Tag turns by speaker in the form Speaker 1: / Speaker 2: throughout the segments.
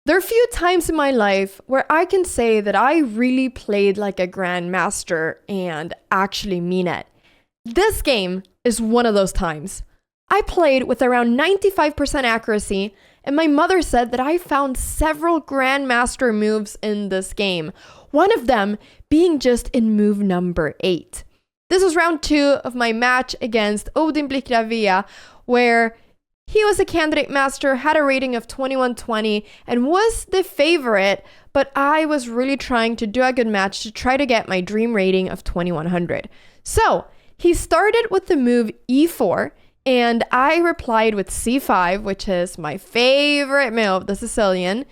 Speaker 1: There are few times in my life where I can say that I really played like a Grandmaster and actually mean it. This game is one of those times. I played with around 95% accuracy, and my mother said that I found several Grandmaster moves in this game, one of them being just in move number 8. This was round 2 of my match against Odin Blickravia, where he was a candidate master, had a rating of 2120, and was the favorite, but I was really trying to do a good match to try to get my dream rating of 2100. So, he started with the move E4, and I replied with C5, which is my favorite move, the Sicilian.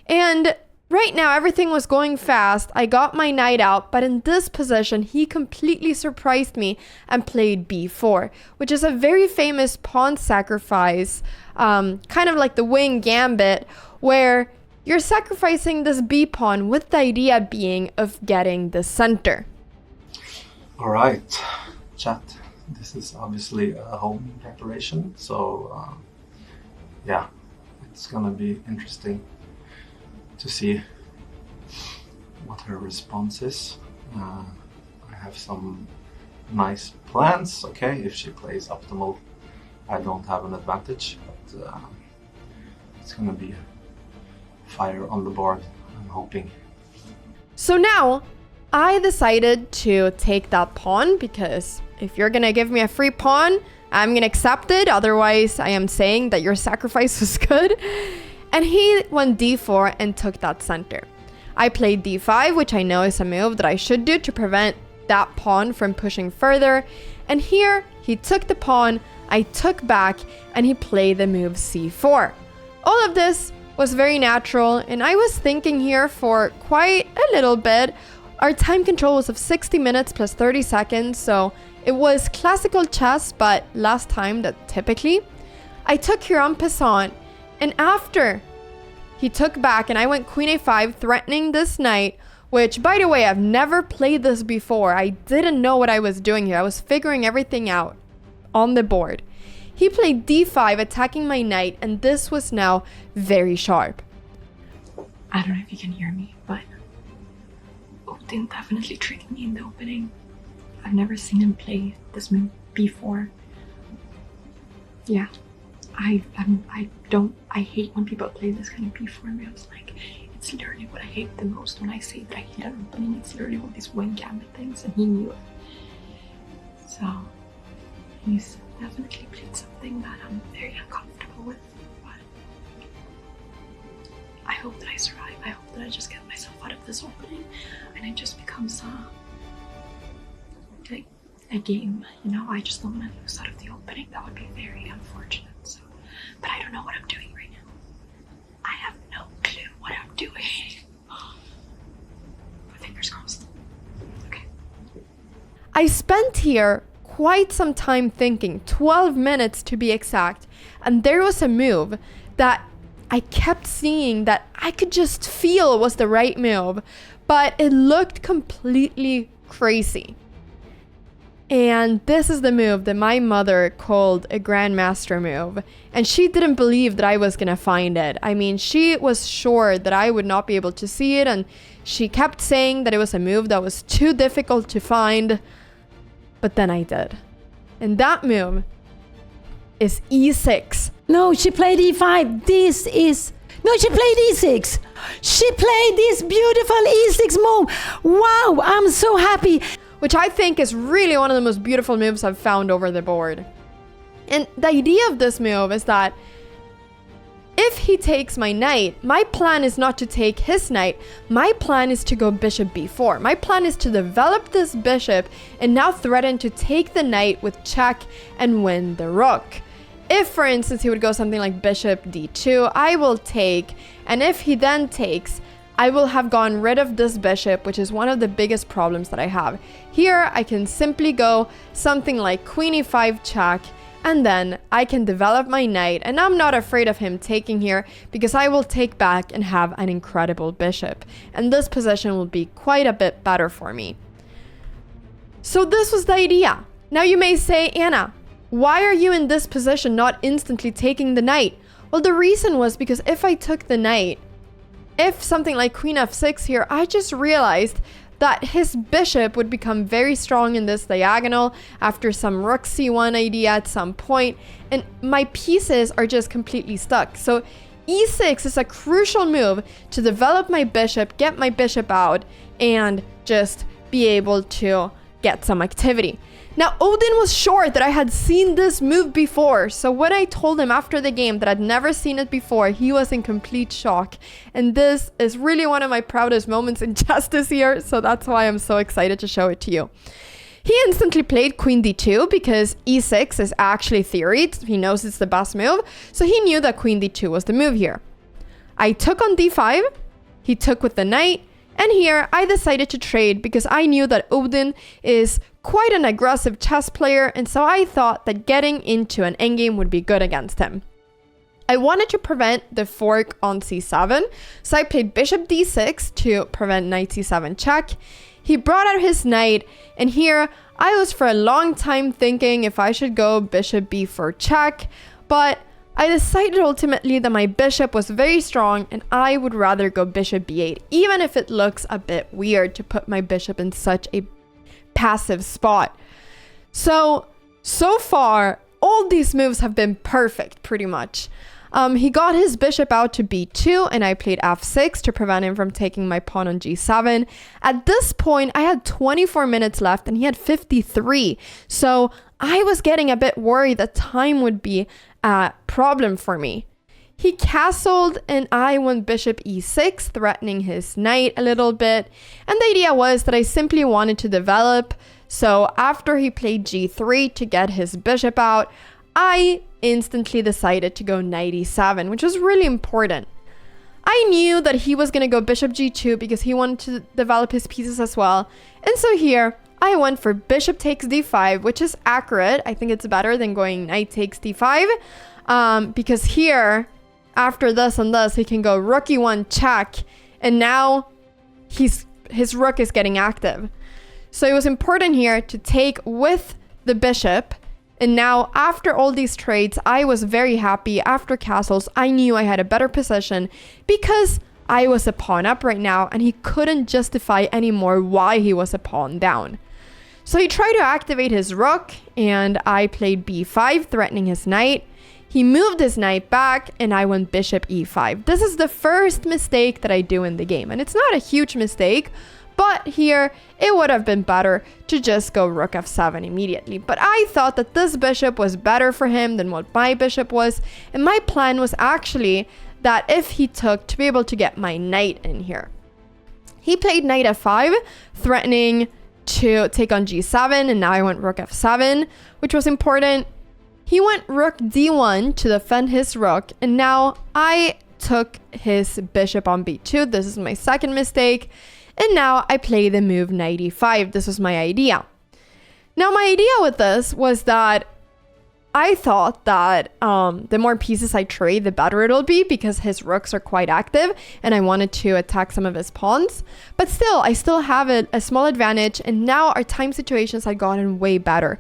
Speaker 1: And right now, everything was going fast. I got my knight out, but in this position, he completely surprised me and played B4, which is a very famous pawn sacrifice, kind of like the wing gambit, where you're sacrificing this B pawn with the idea being of getting the center.
Speaker 2: All right, chat. This is obviously a home preparation, so yeah, it's gonna be interesting to see what her response is. I have some nice plans. Okay, if she plays optimal, I don't have an advantage, but it's gonna be fire on the board, I'm hoping.
Speaker 1: So now I decided to take that pawn, because if you're gonna give me a free pawn, I'm gonna accept it. Otherwise, I am saying that your sacrifice was good. And he went D4 and took that center. I played D5, which I know is a move that I should do to prevent that pawn from pushing further. And here, he took the pawn, I took back, and he played the move C4. All of this was very natural, and I was thinking here for quite a little bit. Our time control was of 60 minutes plus 30 seconds, so it was classical chess, but last time that typically. I took here en passant, and after he took back and I went queen a5, threatening this knight, which, by the way, I've never played this before. I didn't know what I was doing here. I was figuring everything out on the board. He played d5, attacking my knight, and this was now very sharp.
Speaker 3: I don't know if you can hear me, but Odin definitely tricked me in the opening. I've never seen him play this move before. Yeah, I hate when people play this kind of b4 moves. Like, it's literally what I hate the most when I say that I hate an opening. It's literally all these wing gambit things, and he knew it. So he's definitely played something that I'm very uncomfortable with, but I hope that I survive. I hope that I just get myself out of this opening and it just becomes a game, you know. I just don't want to lose out of the opening. That would be very unfortunate. So, but I don't know what I'm doing right now. I have no clue what I'm doing. My fingers crossed. Okay.
Speaker 1: I spent here quite some time thinking, 12 minutes to be exact, and there was a move that I kept seeing that I could just feel was the right move, but it looked completely crazy. And this is the move that my mother called a Grandmaster move, and she didn't believe that I was gonna find it. I mean, she was sure that I would not be able to see it, and she kept saying that it was a move that was too difficult to find, but then I did. And that move is e6.
Speaker 4: No, she played e5. No, she played e6. She played this beautiful e6 move. Wow, I'm so happy.
Speaker 1: Which I think is really one of the most beautiful moves I've found over the board. And the idea of this move is that if he takes my knight, my plan is not to take his knight. My plan is to go bishop b4. My plan is to develop this bishop and now threaten to take the knight with check and win the rook. If, for instance, he would go something like bishop d2, I will take, and if he then takes, I will have gone rid of this bishop, which is one of the biggest problems that I have. Here, I can simply go something like queen e5 check, and then I can develop my knight, and I'm not afraid of him taking here because I will take back and have an incredible bishop. And this position will be quite a bit better for me. So this was the idea. Now you may say, Anna, why are you in this position not instantly taking the knight? Well, the reason was because if I took the knight, if something like queen f6 here, I just realized that his bishop would become very strong in this diagonal after some rook c1 idea at some point, and my pieces are just completely stuck. So e6 is a crucial move to develop my bishop, get my bishop out, and just be able to get some activity. Now, Odin was sure that I had seen this move before, so when I told him after the game that I'd never seen it before, he was in complete shock. And this is really one of my proudest moments in chess this year, so that's why I'm so excited to show it to you. He instantly played queen d2 because e6 is actually theoried. He knows it's the best move, so he knew that queen d2 was the move here. I took on d5, he took with the knight, and here I decided to trade because I knew that Odin is quite an aggressive chess player, and so I thought that getting into an endgame would be good against him. I wanted to prevent the fork on c7, so I played bishop d6 to prevent knight c7 check. He brought out his knight, and here I was for a long time thinking if I should go bishop b4 check, but I decided ultimately that my bishop was very strong and I would rather go bishop b8, even if it looks a bit weird to put my bishop in such a passive spot. So far, all these moves have been perfect, pretty much. He got his bishop out to b2 and I played f6 to prevent him from taking my pawn on g7. At this point, I had 24 minutes left and he had 53. So I was getting a bit worried that time would be a problem for me. He castled and I went bishop e6, threatening his knight a little bit. And the idea was that I simply wanted to develop. So after he played g3 to get his bishop out, I instantly decided to go knight e7, which was really important. I knew that he was going to go bishop g2 because he wanted to develop his pieces as well. And so here I went for bishop takes d5, which is accurate. I think it's better than going knight takes d5 because here, after this and this, he can go rook e1 check, and now his rook is getting active. So it was important here to take with the bishop. And now, after all these trades, I was very happy. After castles, I knew I had a better position because I was a pawn up right now and he couldn't justify anymore why he was a pawn down. So he tried to activate his rook and I played b5, threatening his knight. He moved his knight back and I went bishop e5. This is the first mistake that I do in the game, and it's not a huge mistake, but here it would have been better to just go rook f7 immediately. But I thought that this bishop was better for him than what my bishop was, and my plan was actually that if he took, to be able to get my knight in here. He played knight f5, threatening to take on g7, and now I went rook f7, which was important. He went rook d1 to defend his rook, and now I took his bishop on b2. This is my second mistake. And now I play the move knight e5. This was my idea. Now my idea with this was that I thought that the more pieces I trade, the better it'll be because his rooks are quite active and I wanted to attack some of his pawns. But still, I still have a small advantage, and now our time situations had gotten way better.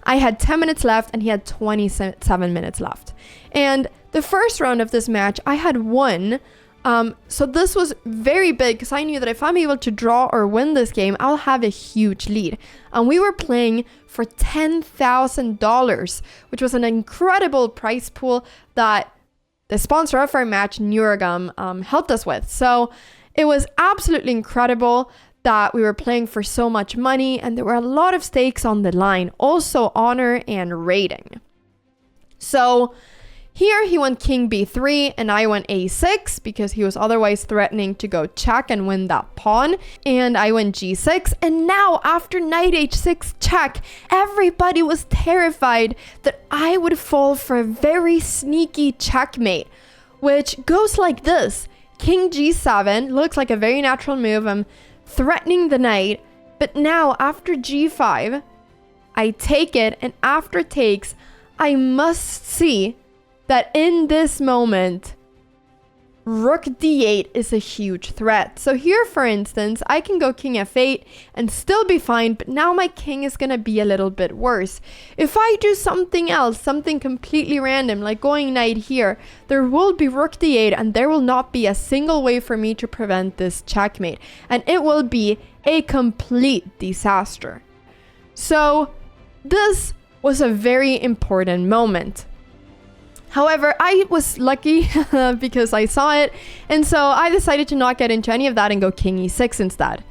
Speaker 1: I had 10 minutes left and he had 27 minutes left. And the first round of this match, I had won. So this was very big because I knew that if I'm able to draw or win this game, I'll have a huge lead. And we were playing for $10,000, which was an incredible prize pool that the sponsor of our match, Nuragam, helped us with. So it was absolutely incredible that we were playing for so much money, and there were a lot of stakes on the line, also honor and rating. So here he went king b3 and I went a6 because he was otherwise threatening to go check and win that pawn. And I went g6, and now after knight h6 check, everybody was terrified that I would fall for a very sneaky checkmate, which goes like this. King g7 looks like a very natural move. I'm threatening the knight, but now after g5, I take it, and after takes, I must see that in this moment, rook d8 is a huge threat. So here, for instance, I can go king f8 and still be fine, but now my king is going to be a little bit worse. If I do something else, something completely random, like going knight here, there will be rook d8 and there will not be a single way for me to prevent this checkmate. And it will be a complete disaster. So this was a very important moment. However, I was lucky because I saw it, and so I decided to not get into any of that and go king e6 instead.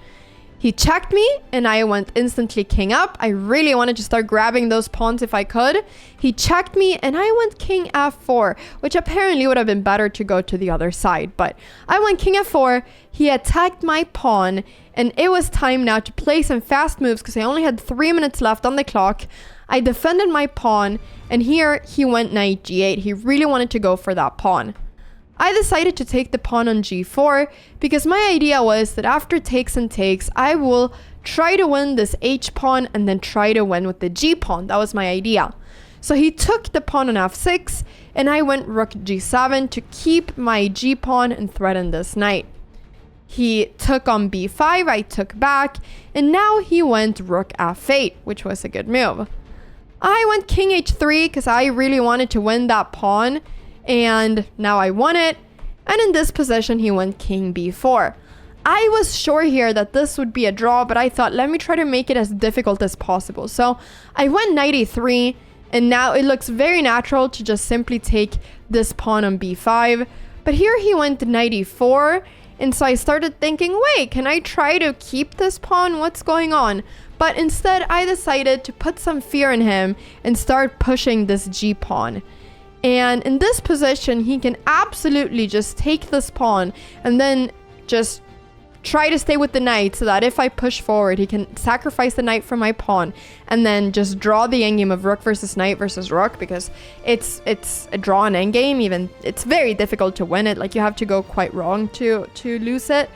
Speaker 1: He checked me, and I went instantly king up. I really wanted to start grabbing those pawns if I could. He checked me, and I went king f4, which apparently would have been better to go to the other side. But I went king f4, he attacked my pawn, and it was time now to play some fast moves because I only had 3 minutes left on the clock. I defended my pawn, and here he went knight g8. He really wanted to go for that pawn. I decided to take the pawn on g4 because my idea was that after takes and takes, I will try to win this h pawn and then try to win with the g pawn. That was my idea. So he took the pawn on f6, and I went rook g7 to keep my g pawn and threaten this knight. He took on b5, I took back, and now he went rook f8, which was a good move. I went king h3 because I really wanted to win that pawn, and now I won it. And in this position, he went king b4. I was sure here that this would be a draw, but I thought, let me try to make it as difficult as possible. So I went knight e3, and now it looks very natural to just simply take this pawn on b5. But here he went knight e4, and so I started thinking, wait, can I try to keep this pawn? What's going on? But instead, I decided to put some fear in him and start pushing this g pawn. And in this position, he can absolutely just take this pawn and then just try to stay with the knight so that if I push forward, he can sacrifice the knight for my pawn and then just draw the endgame of rook versus knight versus rook, because it's a draw and endgame. Even it's very difficult to win it. Like, you have to go quite wrong to lose it.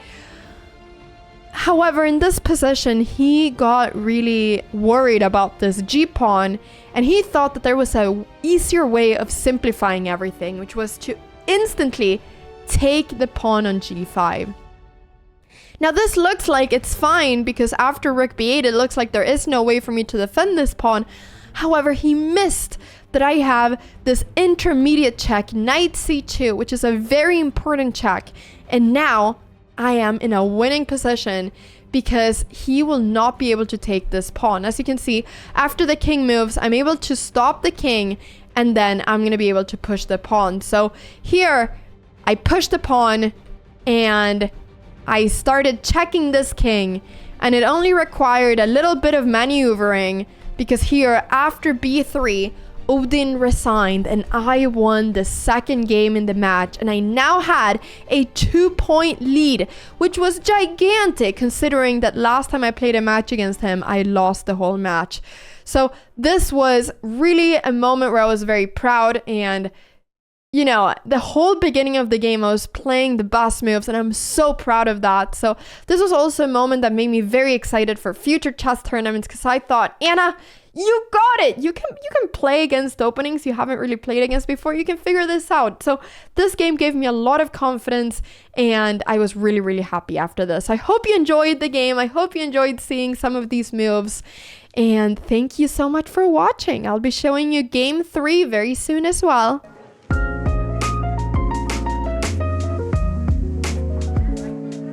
Speaker 1: However, in this position, he got really worried about this g pawn, and he thought that there was a easier way of simplifying everything, which was to instantly take the pawn on g5. Now this looks like it's fine because after rook b8, it looks like there is no way for me to defend this pawn. However, he missed that I have this intermediate check, knight c2, which is a very important check. And now I am in a winning position because he will not be able to take this pawn. As you can see, after the king moves, I'm able to stop the king, and then I'm going to be able to push the pawn. So here, I pushed the pawn, and I started checking this king, and it only required a little bit of maneuvering because here, after b3, Odin resigned, and I won the second game in the match, and I now had a 2-point lead, which was gigantic considering that last time I played a match against him, I lost the whole match. So this was really a moment where I was very proud, and you know, the whole beginning of the game, I was playing the best moves, and I'm so proud of that. So this was also a moment that made me very excited for future chess tournaments because I thought, Anna, you got it. You can play against openings you haven't really played against before. You can figure this out. So this game gave me a lot of confidence, and I was really, really happy after this. I hope you enjoyed the game. I hope you enjoyed seeing some of these moves. And thank you so much for watching. I'll be showing you game 3 very soon as well.